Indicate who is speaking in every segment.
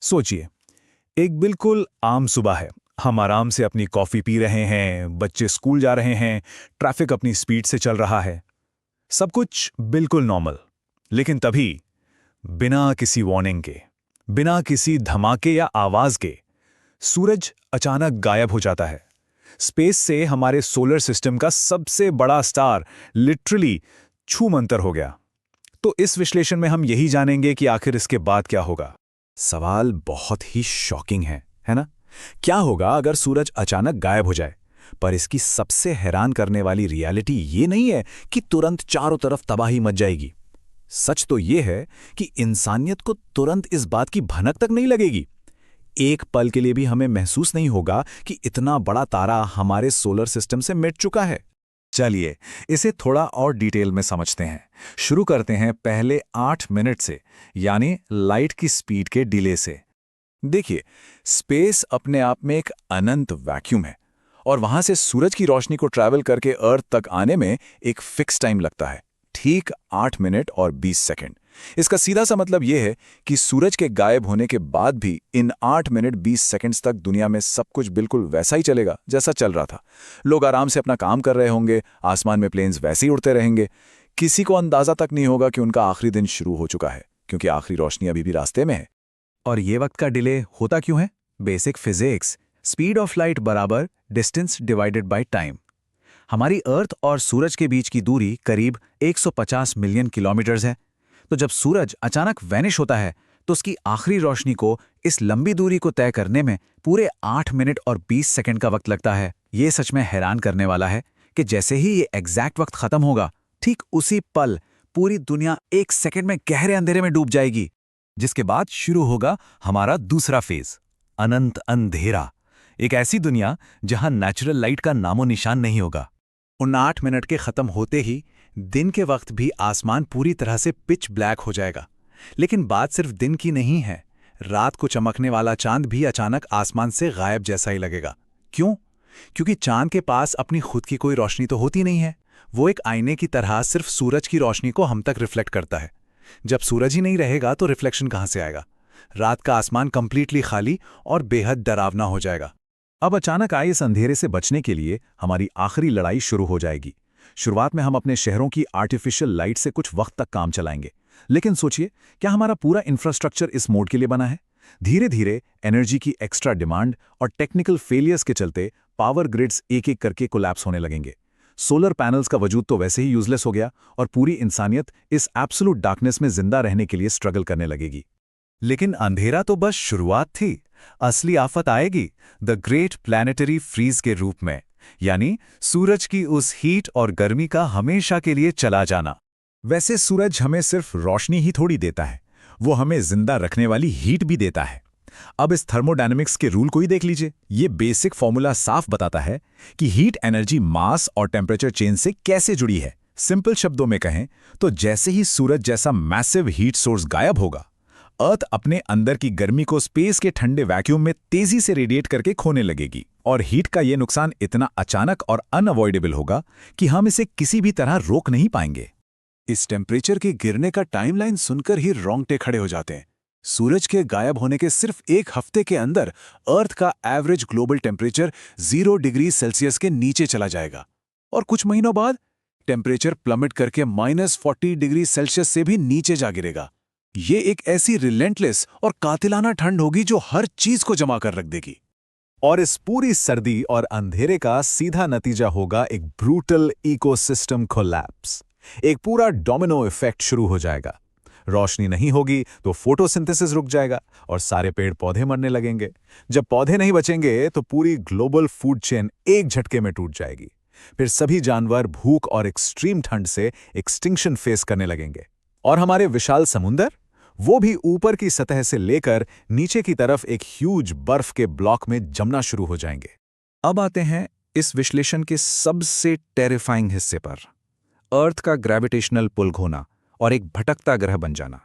Speaker 1: सोचिए, एक बिल्कुल आम सुबह है। हम आराम से अपनी कॉफी पी रहे हैं, बच्चे स्कूल जा रहे हैं, ट्रैफिक अपनी स्पीड से चल रहा है। सब कुछ बिल्कुल नॉर्मल। लेकिन तभी, बिना किसी वार्निंग के, बिना किसी धमाके या आवाज के, सूरज अचानक गायब हो जाता है। स्पेस से हमारे सोलर सिस्टम का सबसे बड़ा स्टार लिटरली छूमंतर हो गया। तो इस विश्लेषण में हम यही जानेंगे कि आखिर इसके बाद क्या होगा।
Speaker 2: सवाल बहुत ही शॉकिंग है ना? क्या होगा अगर सूरज अचानक गायब हो जाए? पर इसकी सबसे हैरान करने वाली रियलिटी ये नहीं है कि तुरंत चारों तरफ तबाही मच जाएगी। सच तो ये है कि इंसानियत को तुरंत इस बात की भनक तक नहीं लगेगी। एक पल के लिए भी हमें महसूस नहीं होगा कि इतना बड़ा तारा हमारे सोलर सिस्टम से मिट चुका है। चलिए, इसे थोड़ा और डिटेल में समझते हैं। शुरू करते हैं पहले 8 मिनट से, यानी लाइट की स्पीड के डिले से। देखिए, स्पेस अपने आप में एक अनंत वैक्यूम है और वहां से सूरज की रोशनी को ट्रैवल करके अर्थ तक आने में एक फिक्स टाइम लगता है, ठीक 8 मिनट और 20 सेकंड। इसका सीधा सा मतलब यह है कि सूरज के गायब होने के बाद भी इन 8 मिनट 20 सेकंड्स तक दुनिया में सब कुछ बिल्कुल वैसा ही चलेगा जैसा चल रहा था। लोग आराम से अपना काम कर रहे होंगे, आसमान में प्लेन्स वैसे ही उड़ते रहेंगे। किसी को अंदाजा तक नहीं होगा कि उनका आखिरी दिन शुरू हो चुका है, क्योंकि आखिरी रोशनी अभी भी रास्ते में है।
Speaker 1: और ये वक्त का डिले होता क्यों है? Basic physics, speed of light बराबर डिस्टेंस डिवाइडेड बाय टाइम। हमारी अर्थ और सूरज के बीच की दूरी करीब 150 मिलियन किलोमीटर्स है। तो जब सूरज अचानक वैनिश होता है तो उसकी आखिरी रोशनी को इस लंबी दूरी को तय करने में पूरे 8 मिनट और 20 सेकंड का वक्त लगता है। ये सच में हैरान करने वाला है कि जैसे ही ये एग्जैक्ट वक्त खत्म होगा, ठीक उसी पल पूरी दुनिया 1 सेकंड में गहरे अंधेरे में डूब जाएगी। जिसके बाद शुरू होगा हमारा दूसरा फेज, अनंत अंधेरा। एक ऐसी दुनिया जहां नेचुरल लाइट का नामो निशान नहीं होगा।
Speaker 2: उन 8 मिनट के खत्म होते ही दिन के वक्त भी आसमान पूरी तरह से पिच ब्लैक हो जाएगा। लेकिन बात सिर्फ दिन की नहीं है, रात को चमकने वाला चांद भी अचानक आसमान से गायब जैसा ही लगेगा। क्यों? क्योंकि चांद के पास अपनी खुद की कोई रोशनी तो होती नहीं है। वो एक आईने की तरह सिर्फ सूरज की रोशनी को हम तक रिफ्लेक्ट करता है। जब सूरज ही नहीं रहेगा तो रिफ्लेक्शन कहां से आएगा? रात का आसमान कंप्लीटली खाली और बेहद डरावना हो जाएगा।
Speaker 1: अब अचानक आए इस अंधेरे से बचने के लिए हमारी आखिरी लड़ाई शुरू हो जाएगी। शुरुआत में हम अपने शहरों की आर्टिफिशियल लाइट से कुछ वक्त तक काम चलाएंगे। लेकिन सोचिए, क्या हमारा पूरा इंफ्रास्ट्रक्चर इस मोड के लिए बना है? धीरे धीरे एनर्जी की एक्स्ट्रा डिमांड और टेक्निकल फेलियर्स के चलते पावर ग्रिड्स एक एक करके कोलैप्स होने लगेंगे। सोलर पैनल्स का वजूद तो वैसे ही यूजलेस हो गया और पूरी इंसानियत इस एब्सोल्यूट डार्कनेस में जिंदा रहने के लिए स्ट्रगल करने लगेगी।
Speaker 2: लेकिन अंधेरा तो बस शुरुआत थी। असली आफत आएगी द ग्रेट प्लैनेटरी फ्रीज के रूप में, यानी सूरज की उस हीट और गर्मी का हमेशा के लिए चला जाना।
Speaker 1: वैसे सूरज हमें सिर्फ रोशनी ही थोड़ी देता है, वो हमें जिंदा रखने वाली हीट भी देता है। अब इस थर्मोडायनेमिक्स के रूल को ही देख लीजिए। ये बेसिक फॉर्मूला साफ बताता है कि हीट एनर्जी मास और टेम्परेचर चेंज से कैसे जुड़ी है। सिंपल शब्दों में कहें तो जैसे ही सूरज जैसा मैसिव हीट सोर्स गायब होगा, अर्थ अपने अंदर की गर्मी को स्पेस के ठंडे वैक्यूम में तेजी से रेडिएट करके खोने लगेगी। और हीट का ये नुकसान इतना अचानक और अनअवॉइडेबल होगा कि हम इसे किसी भी तरह रोक नहीं पाएंगे।
Speaker 2: इस टेम्परेचर के गिरने का टाइमलाइन सुनकर ही रोंगटे खड़े हो जाते हैं। सूरज के गायब होने के सिर्फ 1 हफ्ते के अंदर अर्थ का average global temperature 0 degree Celsius के नीचे चला जाएगा और कुछ महीनों बाद टेम्परेचर प्लमेट करके -40 डिग्री सेल्सियस से भी नीचे जा गिरेगा। ये एक ऐसी रिलेंटलेस और कातिलाना ठंड होगी जो हर चीज को जमा कर रख देगी।
Speaker 1: और इस पूरी सर्दी और अंधेरे का सीधा नतीजा होगा एक ब्रूटल इकोसिस्टम कोलैप्स। एक पूरा डोमिनो इफेक्ट शुरू हो जाएगा। रोशनी नहीं होगी तो फोटोसिंथेसिस रुक जाएगा और सारे पेड़ पौधे मरने लगेंगे। जब पौधे नहीं बचेंगे तो पूरी ग्लोबल फूड चेन एक झटके में टूट जाएगी। फिर सभी जानवर भूख और एक्सट्रीम ठंड से एक्सटिंक्शन फेस करने लगेंगे। और हमारे विशाल समुंदर, वो भी ऊपर की सतह से लेकर नीचे की तरफ एक ह्यूज बर्फ के ब्लॉक में जमना शुरू हो जाएंगे। अब आते हैं इस विश्लेषण के सबसे टेरिफाइंग हिस्से पर, अर्थ का ग्रेविटेशनल पुल खोना और एक भटकता ग्रह बन जाना।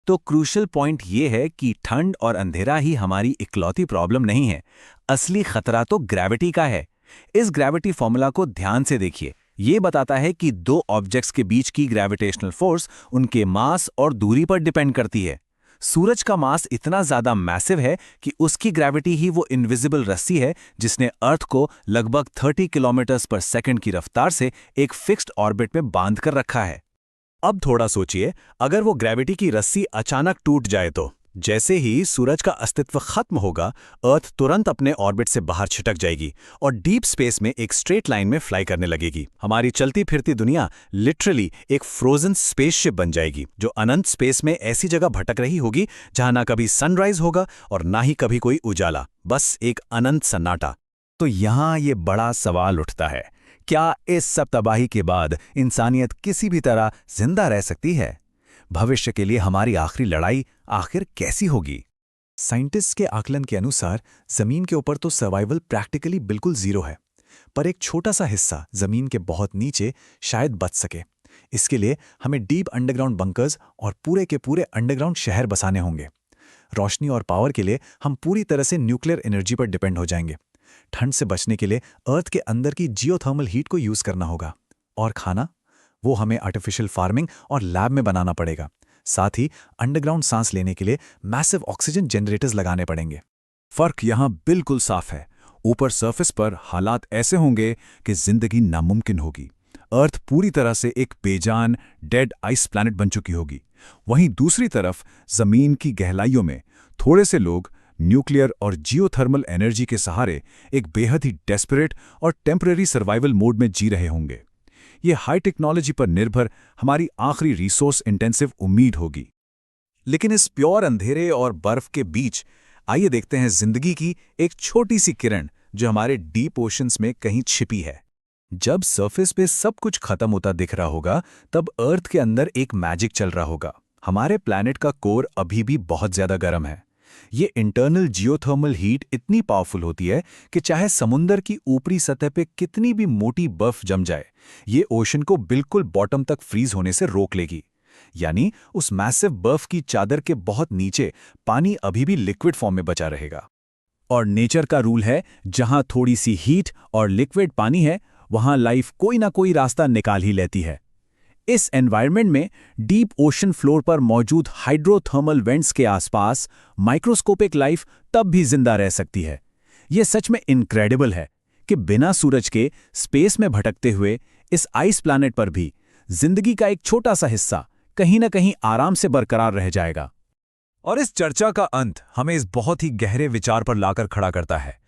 Speaker 2: तो क्रूशल पॉइंट ये है कि ठंड और अंधेरा ही हमारी इकलौती प्रॉब्लम नहीं है। असली खतरा तो ग्रेविटी का है। इस ग्रेविटी फॉर्मूला को ध्यान से देखिए। ये बताता है कि 2 ऑब्जेक्ट्स के बीच की ग्रेविटेशनल फोर्स उनके मास और दूरी पर डिपेंड करती है। सूरज का मास इतना ज्यादा मैसिव है कि उसकी ग्रेविटी ही वो इनविजिबल रस्सी है जिसने अर्थ को लगभग 30 किलोमीटर्स पर सेकंड की रफ्तार से एक फिक्स्ड ऑर्बिट में बांध कर रखा है। अब थोड़ा सोचिए, अगर वो ग्रेविटी की रस्सी अचानक टूट जाए तो जैसे ही सूरज का अस्तित्व खत्म होगा, अर्थ तुरंत अपने ऑर्बिट से बाहर छिटक जाएगी और डीप स्पेस में एक स्ट्रेट लाइन में फ्लाई करने लगेगी। हमारी चलती फिरती दुनिया लिटरली एक फ्रोजन स्पेसशिप बन जाएगी, जो अनंत स्पेस में ऐसी जगह भटक रही होगी जहां ना कभी सनराइज होगा और ना ही कभी कोई उजाला, बस एक अनंत सन्नाटा। तो यहां ये बड़ा सवाल उठता है, क्या इस सब तबाही के बाद इंसानियत किसी भी तरह जिंदा रह सकती है? भविष्य के लिए हमारी आखिरी लड़ाई आखिर कैसी होगी? साइंटिस्ट के आकलन के अनुसार जमीन के ऊपर तो सर्वाइवल प्रैक्टिकली बिल्कुल जीरो है, पर एक छोटा सा हिस्सा जमीन के बहुत नीचे शायद बच सके। इसके लिए हमें डीप अंडरग्राउंड बंकर्स और पूरे के पूरे अंडरग्राउंड शहर बसाने होंगे। रोशनी और पावर के लिए हम पूरी तरह से न्यूक्लियर एनर्जी पर डिपेंड हो जाएंगे। ठंड से बचने के लिए अर्थ के अंदर की जियोथर्मल हीट को यूज करना होगा। और खाना, वो हमें आर्टिफिशियल फार्मिंग और लैब में बनाना पड़ेगा। साथ ही अंडरग्राउंड सांस लेने के लिए मैसिव ऑक्सीजन जनरेटर्स लगाने पड़ेंगे। फर्क यहां बिल्कुल साफ है। ऊपर सरफेस पर हालात ऐसे होंगे कि जिंदगी नामुमकिन होगी। अर्थ पूरी तरह से एक बेजान डेड आइस प्लैनेट बन चुकी होगी। वहीं दूसरी तरफ जमीन की गहराइयों में थोड़े से लोग न्यूक्लियर और जियोथर्मल एनर्जी के सहारे एक बेहद ही डेस्परेट और टेम्परेरी सर्वाइवल मोड में जी रहे होंगे। ये हाई टेक्नोलॉजी पर निर्भर हमारी आखिरी रिसोर्स इंटेंसिव उम्मीद होगी। लेकिन इस प्योर अंधेरे और बर्फ के बीच आइए देखते हैं जिंदगी की एक छोटी सी किरण जो हमारे डीप ओशंस में कहीं छिपी है। जब सरफेस पे सब कुछ खत्म होता दिख रहा होगा, तब अर्थ के अंदर एक मैजिक चल रहा होगा। हमारे प्लैनेट का कोर अभी भी बहुत ज्यादा गर्म है। ये इंटरनल जियोथर्मल हीट इतनी पावरफुल होती है कि चाहे समुंदर की ऊपरी सतह पे कितनी भी मोटी बर्फ जम जाए, ये ओशन को बिल्कुल बॉटम तक फ्रीज होने से रोक लेगी। यानी उस मैसिव बर्फ की चादर के बहुत नीचे पानी अभी भी लिक्विड फॉर्म में बचा रहेगा। और नेचर का रूल है, जहां थोड़ी सी हीट और लिक्विड पानी है, वहां लाइफ कोई ना कोई रास्ता निकाल ही लेती है। इस एनवायरनमेंट में डीप ओशन फ्लोर पर मौजूद हाइड्रोथर्मल वेंट्स के आसपास माइक्रोस्कोपिक लाइफ तब भी जिंदा रह सकती है। यह सच में इनक्रेडिबल है कि बिना सूरज के स्पेस में भटकते हुए इस आइस प्लैनेट पर भी जिंदगी का एक छोटा सा हिस्सा कहीं ना कहीं आराम से बरकरार रह जाएगा। और इस चर्चा का अंत हमें इस बहुत ही गहरे विचार पर लाकर खड़ा करता है।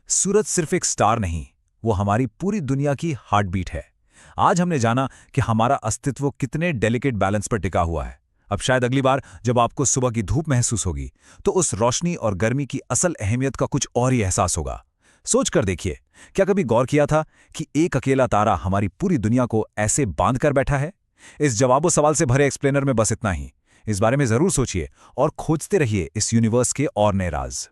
Speaker 2: सूरज सिर्फ एक स्टार नहीं, वो हमारी पूरी दुनिया की हार्ट बीट है। आज हमने जाना कि हमारा अस्तित्व कितने डेलिकेट बैलेंस पर टिका हुआ है। अब शायद अगली बार जब आपको सुबह की धूप महसूस होगी, तो उस रोशनी और गर्मी की असल अहमियत का कुछ और ही एहसास होगा। सोच कर देखिए, क्या कभी गौर किया था कि एक अकेला तारा हमारी पूरी दुनिया को ऐसे बांध कर बैठा है? इस जवाबो सवाल से भरे एक्सप्लेनर में बस इतना ही। इस बारे में जरूर सोचिए और खोजते रहिए इस यूनिवर्स के और नए राज।